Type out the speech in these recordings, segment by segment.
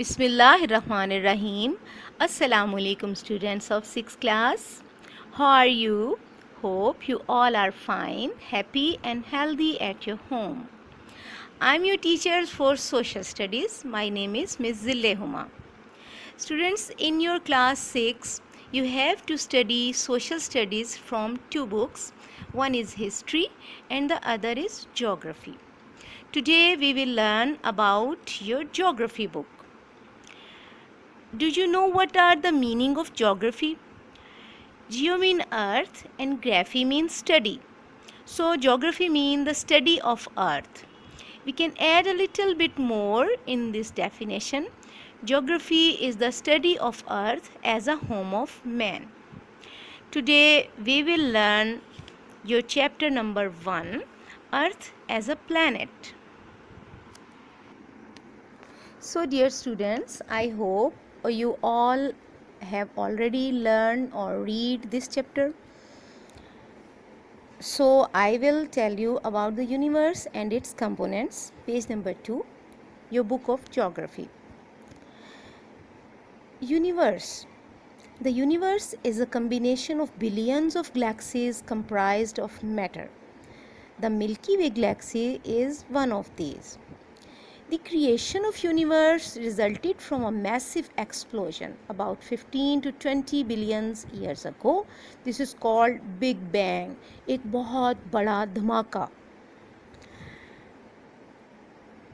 Bismillahirrahmanirrahim. Assalamualaikum students of 6th class. How are you? Hope you all are fine, happy and healthy at your home. I'm your teacher for social studies. My name is Ms. Zillehuma. Students, in your class 6, you have to study social studies from two books. One is history and the other is geography. Today we will learn about your geography book. Do you know what are the meaning of geography? Geo mean earth and graphy means study. So geography means the study of earth. We can add a little bit more in this definition. Geography is the study of earth as a home of man. Today we will learn your chapter number 1, Earth as a planet. So dear students, I hope you all have already learned or read this chapter. So I will tell you about the universe and its components. Page number 2, your book of geography. Universe. The universe is a combination of billions of galaxies comprised of matter. The Milky Way galaxy is one of these. The creation of universe resulted from a massive explosion about 15 to 20 billion years ago. This is called Big Bang. एक बहुत बड़ा धमाका.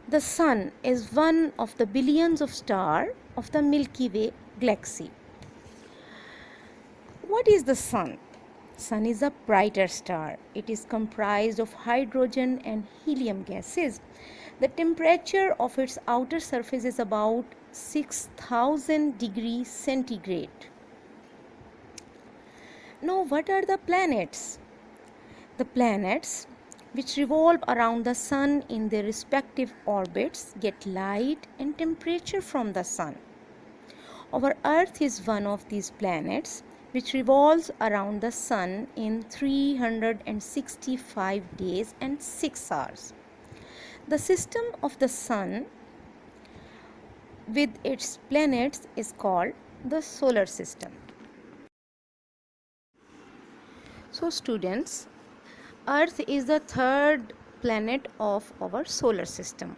The sun is one of the billions of stars of the Milky Way galaxy. What is the sun? Sun is a brighter star. It is comprised of hydrogen and helium gases. The temperature of its outer surface is about 6000 degrees centigrade. Now, what are the planets? The planets, which revolve around the sun in their respective orbits, get light and temperature from the sun. Our Earth is one of these planets, which revolves around the sun in 365 days and 6 hours. The system of the sun with its planets is called the solar system. So students, Earth is the third planet of our solar system.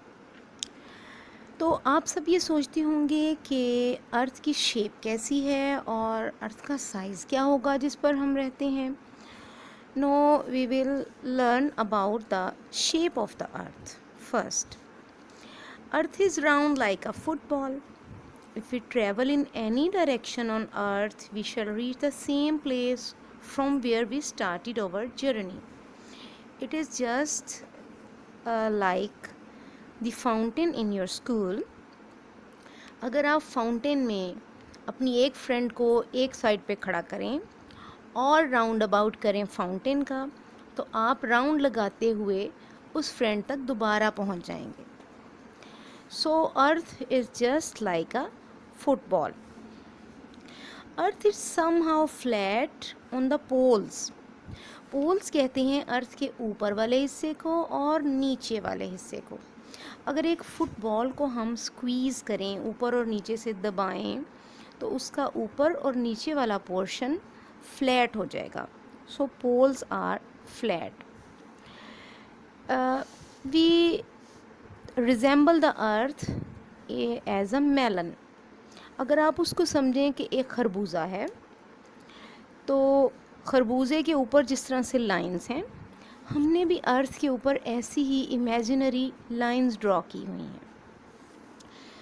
तो आप सब ये सोचते होंगे कि अर्थ की shape कैसी है और अर्थ का साइज़ क्या होगा जिस पर हम रहते हैं. No, we will learn about the shape of the earth. First, Earth is round like a football. If we travel in any direction on Earth, we shall reach the same place from where we started our journey. It is just like the fountain in your school. अगर आप fountain में अपनी एक friend को एक side पे खड़ा करें और राउंड अबाउट करें फाउंटेन का, तो आप राउंड लगाते हुए उस फ्रेंड तक दोबारा पहुंच जाएंगे. So earth is just like a football. Earth is somehow flat on the poles. Poles कहते हैं अर्थ के ऊपर वाले हिस्से को और नीचे वाले हिस्से को. अगर एक फुटबॉल को हम स्क्वीज़ करें, ऊपर और नीचे से दबाएं, तो उसका ऊपर और नीचे वाला पोर्शन फ्लैट हो जाएगा. So poles are flat. We resemble the earth as a melon. अगर आप उसको समझें कि एक खरबूजा है, तो खरबूजे के ऊपर जिस तरह से लाइंस हैं, हमने भी अर्थ के ऊपर ऐसी ही इमेजिनरी लाइंस ड्रॉ की हुई हैं.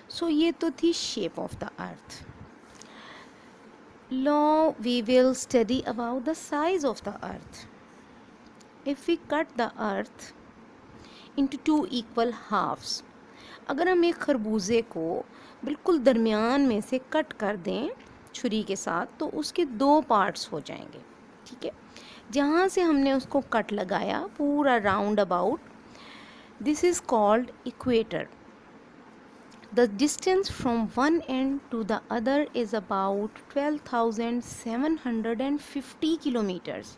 सो ये तो थी shape of the earth. Now we will study about the size of the earth. If we cut the earth into two equal halves, अगर हम एक खरबूजे को बिल्कुल दरमियान में से कट कर दें छुरी के साथ, तो उसके दो पार्ट्स हो जाएंगे. ठीक है, जहाँ से हमने उसको कट लगाया पूरा round about, this is called equator. The distance from one end to the other is about 12,750 kilometers.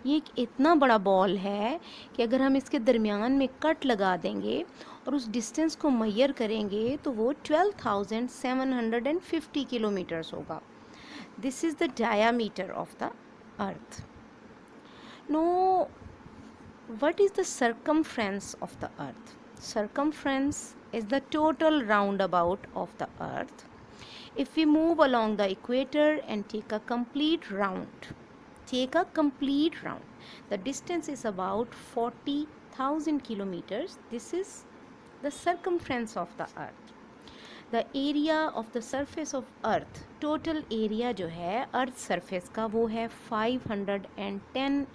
ये एक इतना बड़ा बॉल है कि अगर हम इसके दरमियान में कट लगा देंगे और उस डिस्टेंस को मैयर करेंगे तो वो 12,750 किलोमीटर्स होगा. This is the diameter of the earth. No, what is the circumference of the earth? Circumference is the total roundabout of the earth. If we move along the equator and take a complete round, the distance is about 40,000 kilometers. This is the circumference of the earth. The area of the surface of earth, total area जो है earth surface का, वो है 510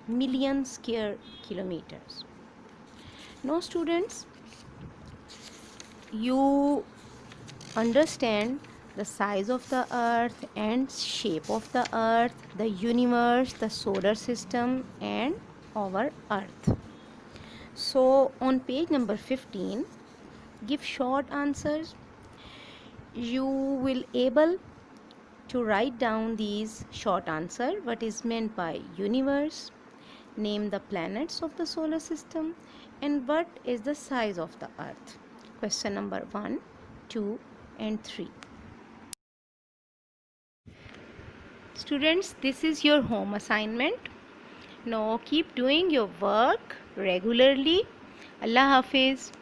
million square kilometers. Now students, you understand the size of the earth and shape of the earth, the universe, the solar system and our earth. So on page number 15, give short answers. You will able to write down these short answer. What is meant by universe? Name the planets of the solar system, and what is the size of the earth? Question number 1, 2 and 3. Students, this is your home assignment. Now keep doing your work regularly. Allah Hafiz.